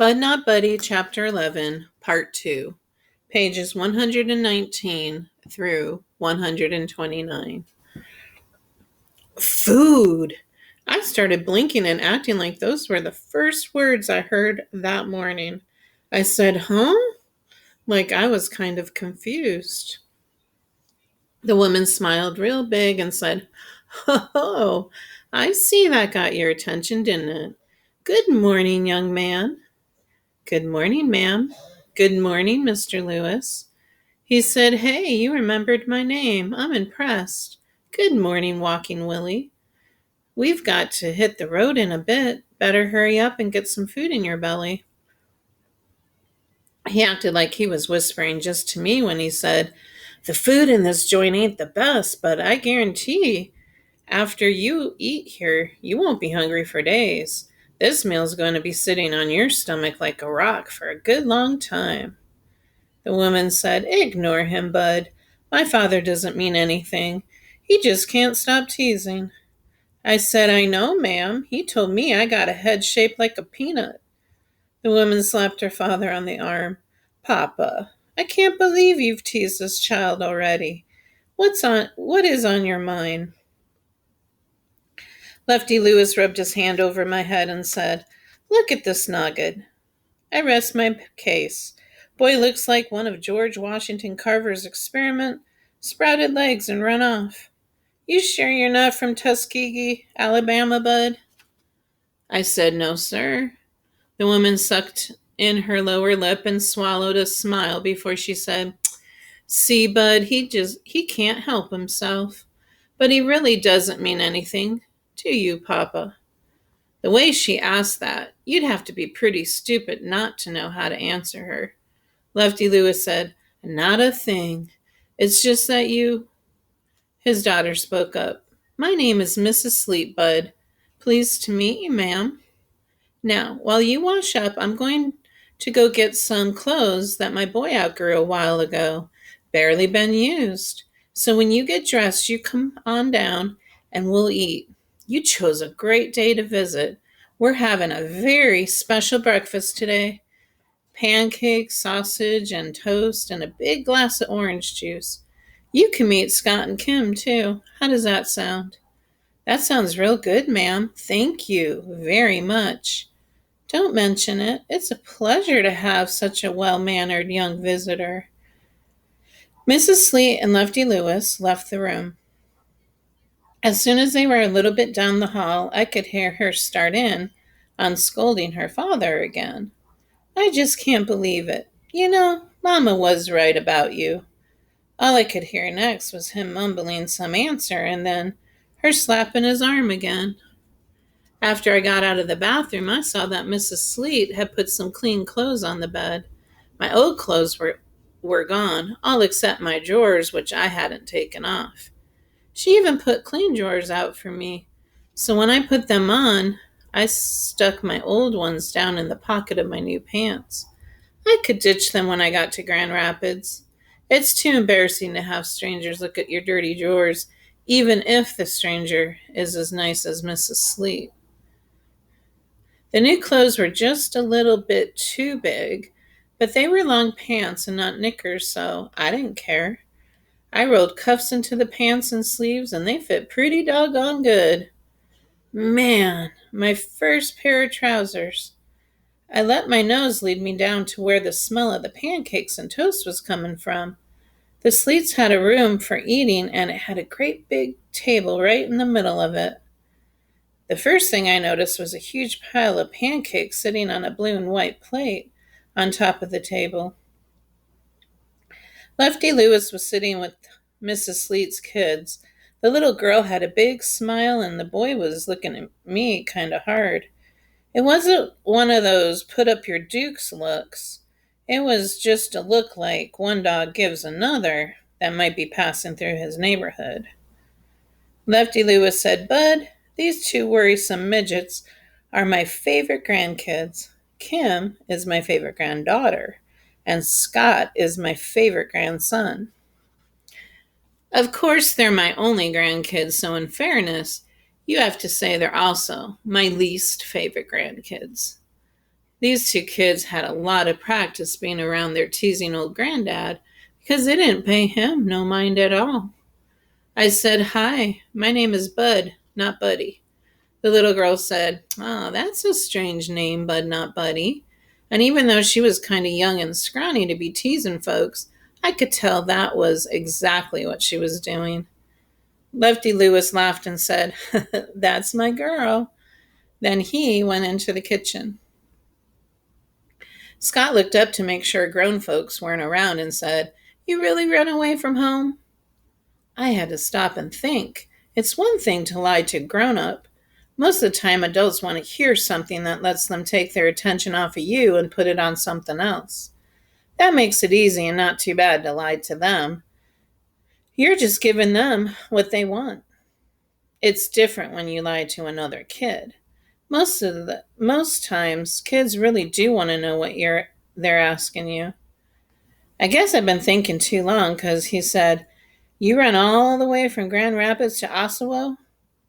Bud Not Buddy, Chapter 11, Part 2, pages 119 through 129. Food! I started blinking and acting like those were the first words I heard that morning. I said, huh? Like I was kind of confused. The woman smiled real big and said, oh, I see that got your attention, didn't it? Good morning, young man. Good morning, ma'am. Good morning, Mr. Lewis. He said, hey, you remembered my name. I'm impressed. Good morning, Walking Willie. We've got to hit the road in a bit. Better hurry up and get some food in your belly. He acted like he was whispering just to me when he said, the food in this joint ain't the best, but I guarantee after you eat here, you won't be hungry for days. This meal's going to be sitting on your stomach like a rock for a good long time. The woman said, ignore him, Bud. My father doesn't mean anything. He just can't stop teasing. I said, I know, ma'am. He told me I got a head shaped like a peanut. The woman slapped her father on the arm. Papa, I can't believe you've teased this child already. What is on your mind? Lefty Lewis rubbed his hand over my head and said, look at this nugget. I rest my case. Boy looks like one of George Washington Carver's experiment, sprouted legs and run off. You sure you're not from Tuskegee, Alabama, Bud? I said, no, sir. The woman sucked in her lower lip and swallowed a smile before she said, see, Bud, he can't help himself. But he really doesn't mean anything to you, Papa. The way she asked that, you'd have to be pretty stupid not to know how to answer her. Lefty Lewis said, not a thing. It's just that you... His daughter spoke up. My name is Mrs. Sleep, Bud. Pleased to meet you, ma'am. Now, while you wash up, I'm going to go get some clothes that my boy outgrew a while ago. Barely been used. So when you get dressed, you come on down and we'll eat. You chose a great day to visit. We're having a very special breakfast today. Pancakes, sausage, and toast, and a big glass of orange juice. You can meet Scott and Kim, too. How does that sound? That sounds real good, ma'am. Thank you very much. Don't mention it. It's a pleasure to have such a well-mannered young visitor. Mrs. Sleet and Lefty Lewis left the room. As soon as they were a little bit down the hall, I could hear her start in on scolding her father again. I just can't believe it. You know, Mama was right about you. All I could hear next was him mumbling some answer and then her slapping his arm again. After I got out of the bathroom, I saw that Mrs. Sleet had put some clean clothes on the bed. My old clothes were gone, all except my drawers, which I hadn't taken off. She even put clean drawers out for me. So when I put them on, I stuck my old ones down in the pocket of my new pants. I could ditch them when I got to Grand Rapids. It's too embarrassing to have strangers look at your dirty drawers, even if the stranger is as nice as Mrs. Sleet. The new clothes were just a little bit too big, but they were long pants and not knickers, so I didn't care. I rolled cuffs into the pants and sleeves, and they fit pretty doggone good. Man, my first pair of trousers. I let my nose lead me down to where the smell of the pancakes and toast was coming from. The Sleets had a room for eating, and it had a great big table right in the middle of it. The first thing I noticed was a huge pile of pancakes sitting on a blue and white plate on top of the table. Lefty Lewis was sitting with Mrs. Sleet's kids. The little girl had a big smile, and the boy was looking at me kind of hard. It wasn't one of those put up your dukes looks. It was just a look like one dog gives another that might be passing through his neighborhood. Lefty Lewis said, Bud, these two worrisome midgets are my favorite grandkids. Kim is my favorite granddaughter, and Scott is my favorite grandson. Of course, they're my only grandkids, so in fairness, you have to say they're also my least favorite grandkids. These two kids had a lot of practice being around their teasing old granddad because they didn't pay him no mind at all. I said, "Hi, my name is Bud, not Buddy." The little girl said, "Oh, that's a strange name, Bud, not Buddy." And even though she was kind of young and scrawny to be teasing folks, I could tell that was exactly what she was doing. Lefty Lewis laughed and said, "That's my girl." Then he went into the kitchen. Scott looked up to make sure grown folks weren't around and said, "You really ran away from home?" I had to stop and think. It's one thing to lie to a grown up. Most of the time, adults want to hear something that lets them take their attention off of you and put it on something else. That makes it easy and not too bad to lie to them. You're just giving them what they want. It's different when you lie to another kid. Most times, kids really do want to know what they're asking you. I guess I've been thinking too long because he said, "You ran all the way from Grand Rapids to Oswego?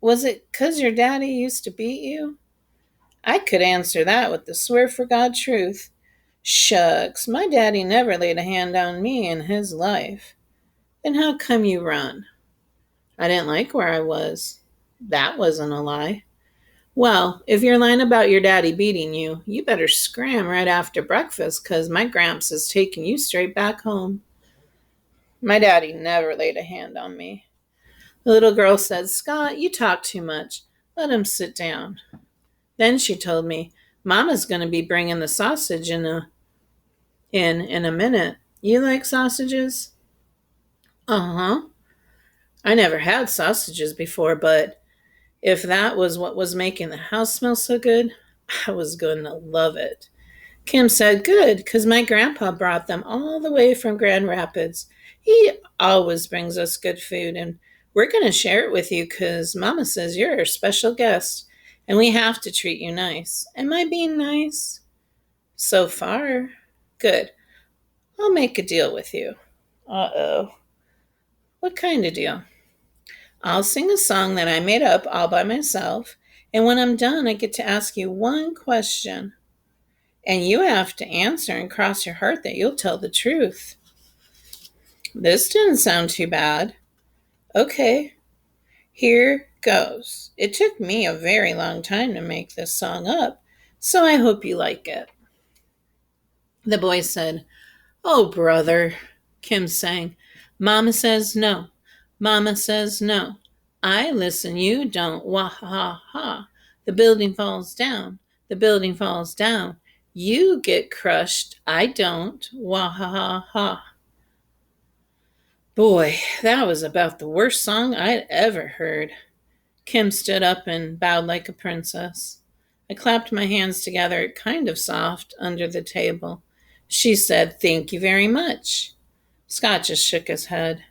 Was it 'cause your daddy used to beat you?" I could answer that with the swear for God truth. Shucks, my daddy never laid a hand on me in his life. Then how come you run? I didn't like where I was. That wasn't a lie. Well, if you're lying about your daddy beating you, you better scram right after breakfast 'cause my gramps is taking you straight back home. My daddy never laid a hand on me. The little girl said, "Scott, you talk too much. Let him sit down." Then she told me, "Mama's going to be bringing the sausage in a minute. You like sausages?" Uh-huh. I never had sausages before, but if that was what was making the house smell so good, I was going to love it. Kim said, "Good, 'cause my grandpa brought them all the way from Grand Rapids. He always brings us good food, and we're going to share it with you 'cause Mama says you're a special guest, and we have to treat you nice. Am I being nice?" "So far." "Good. I'll make a deal with you." Uh-oh. "What kind of deal?" "I'll sing a song that I made up all by myself, and when I'm done, I get to ask you one question. And you have to answer and cross your heart that you'll tell the truth." This didn't sound too bad. Okay, here goes. It took me a very long time to make this song up, so I hope you like it. The boy said, "Oh, brother." Kim sang, "Mama says no. Mama says no. I listen, you don't. Wah ha ha. The building falls down. The building falls down. You get crushed. I don't. Wah ha ha ha." Boy, that was about the worst song I'd ever heard. Kim stood up and bowed like a princess. I clapped my hands together, kind of soft, under the table. She said, "Thank you very much." Scott just shook his head.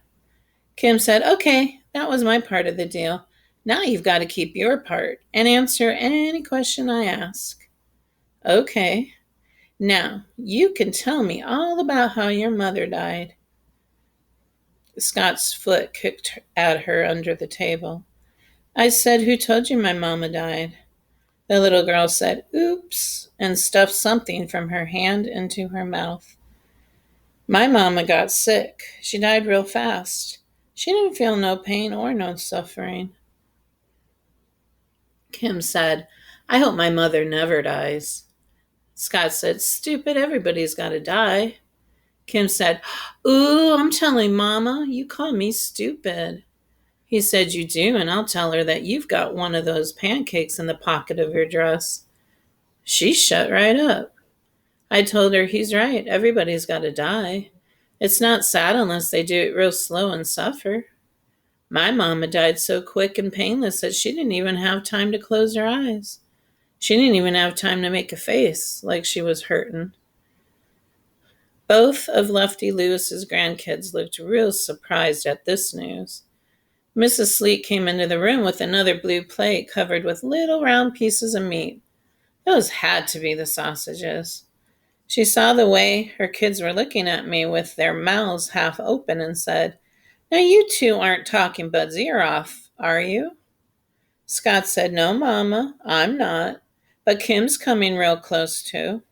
Kim said, "Okay, that was my part of the deal. Now you've got to keep your part and answer any question I ask." "Okay. Now, you can tell me all about how your mother died." Scott's foot kicked at her under the table. I said, "Who told you my mama died?" The little girl said, "Oops," and stuffed something from her hand into her mouth. "My mama got sick. She died real fast. She didn't feel no pain or no suffering." Kim said, "I hope my mother never dies." Scott said, "Stupid, everybody's got to die." Kim said, "Ooh, I'm telling Mama, you call me stupid." He said, "You do, and I'll tell her that you've got one of those pancakes in the pocket of your dress." She shut right up. I told her he's right. Everybody's got to die. It's not sad unless they do it real slow and suffer. My mama died so quick and painless that she didn't even have time to close her eyes. She didn't even have time to make a face like she was hurting. Both of Lefty Lewis's grandkids looked real surprised at this news. Mrs. Sleet came into the room with another blue plate covered with little round pieces of meat. Those had to be the sausages. She saw the way her kids were looking at me with their mouths half open and said, "Now you two aren't talking Bud's ear off, are you?" Scott said, "No, Mama, I'm not. But Kim's coming real close to."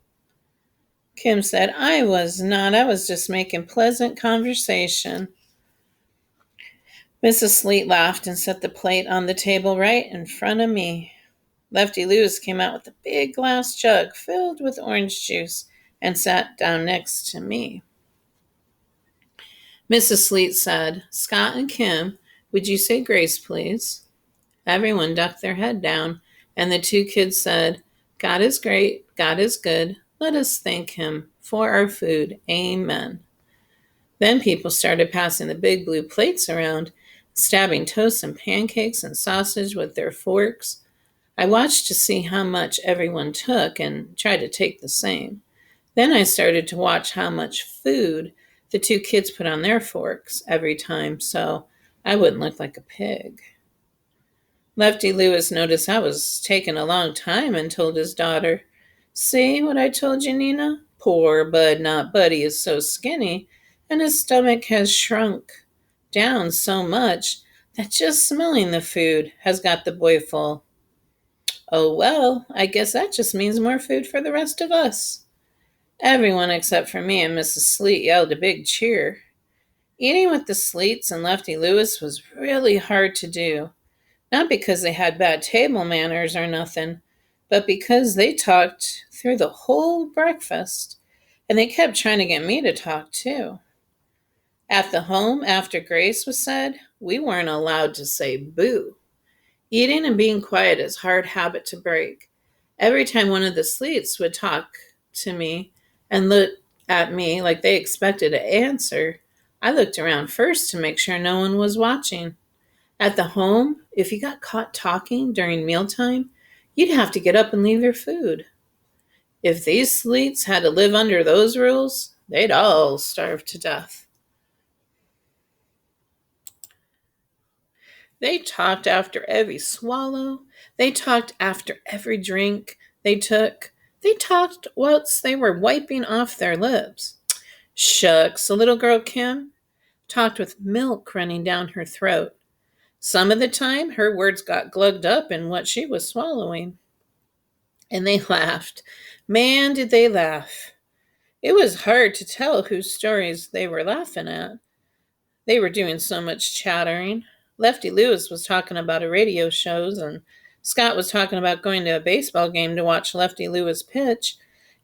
Kim said, I was not. I was just making pleasant conversation. Mrs. Sleet laughed and set the plate on the table right in front of me. Lefty Lewis came out with a big glass jug filled with orange juice and sat down next to me. Mrs. Sleet said, Scott and Kim, would you say grace, please? Everyone ducked their head down, and the two kids said, God is great, God is good. Let us thank him for our food. Amen. Then people started passing the big blue plates around, stabbing toast and pancakes and sausage with their forks. I watched to see how much everyone took and tried to take the same. Then I started to watch how much food the two kids put on their forks every time so I wouldn't look like a pig. Lefty Lewis noticed I was taking a long time and told his daughter, See what I told you, Nina? Poor Bud Not Buddy is so skinny, and his stomach has shrunk down so much that just smelling the food has got the boy full. Oh well, I guess that just means more food for the rest of us. Everyone except for me and Mrs. Sleet yelled a big cheer. Eating with the Sleets and Lefty Lewis was really hard to do. Not because they had bad table manners or nothing, but because they talked through the whole breakfast, and they kept trying to get me to talk too. At the home, after grace was said, we weren't allowed to say boo. Eating and being quiet is a hard habit to break. Every time one of the Sleets would talk to me and look at me like they expected an answer, I looked around first to make sure no one was watching. At the home, if you got caught talking during mealtime, you'd have to get up and leave your food. If these Sleets had to live under those rules, they'd all starve to death. They talked after every swallow. They talked after every drink they took. They talked whilst they were wiping off their lips. Shucks, the little girl Kim talked with milk running down her throat. Some of the time, her words got glugged up in what she was swallowing. And they laughed. Man, did they laugh. It was hard to tell whose stories they were laughing at. They were doing so much chattering. Lefty Lewis was talking about a radio shows, and Scott was talking about going to a baseball game to watch Lefty Lewis pitch,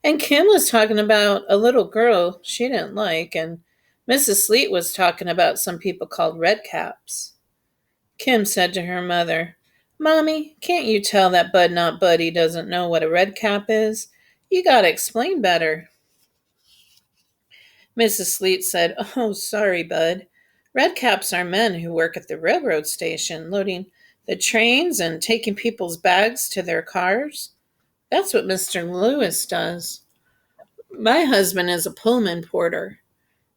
and Kim was talking about a little girl she didn't like, and Mrs. Sleet was talking about some people called redcaps. Kim said to her mother, Mommy, can't you tell that Bud Not Buddy doesn't know what a redcap is? You gotta explain better. Mrs. Sleet said, Oh, sorry, Bud. Redcaps are men who work at the railroad station, loading the trains and taking people's bags to their cars. That's what Mr. Lewis does. My husband is a Pullman porter.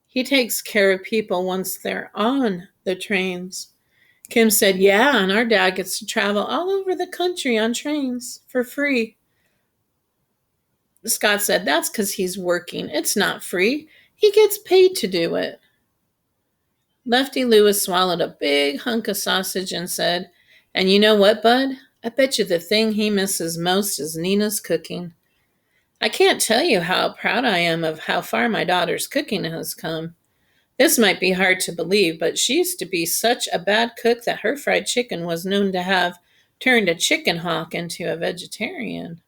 He takes care of people once they're on the trains. Kim said, Yeah, and our dad gets to travel all over the country on trains for free. Scott said, That's because he's working. It's not free. He gets paid to do it. Lefty Lewis swallowed a big hunk of sausage and said, And you know what, Bud? I bet you the thing he misses most is Nina's cooking. I can't tell you how proud I am of how far my daughter's cooking has come. This might be hard to believe, but she used to be such a bad cook that her fried chicken was known to have turned a chicken hawk into a vegetarian.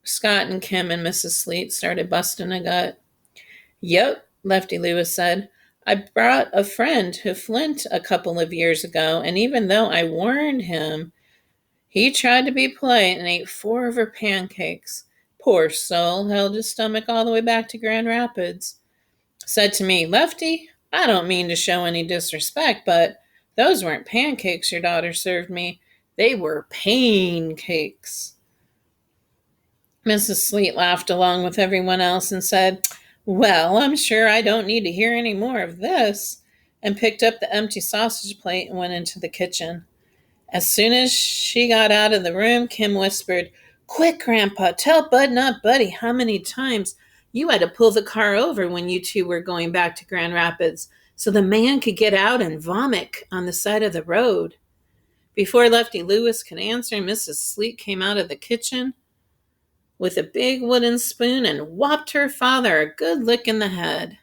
Scott and Kim and Mrs. Sleet started busting a gut. Yep, Lefty Lewis said. I brought a friend to Flint a couple of years ago, and even though I warned him, he tried to be polite and ate 4 of her pancakes. Poor soul, held his stomach all the way back to Grand Rapids. Said to me, Lefty, I don't mean to show any disrespect, but those weren't pancakes your daughter served me. They were pain cakes. Mrs. Sleet laughed along with everyone else and said, Well, I'm sure I don't need to hear any more of this, and picked up the empty sausage plate and went into the kitchen. As soon as she got out of the room, Kim whispered, Quick, Grandpa, tell Bud Not Buddy how many times you had to pull the car over when you two were going back to Grand Rapids so the man could get out and vomit on the side of the road. Before Lefty Lewis could answer, Mrs. Sleet came out of the kitchen with a big wooden spoon and whopped her father a good lick in the head.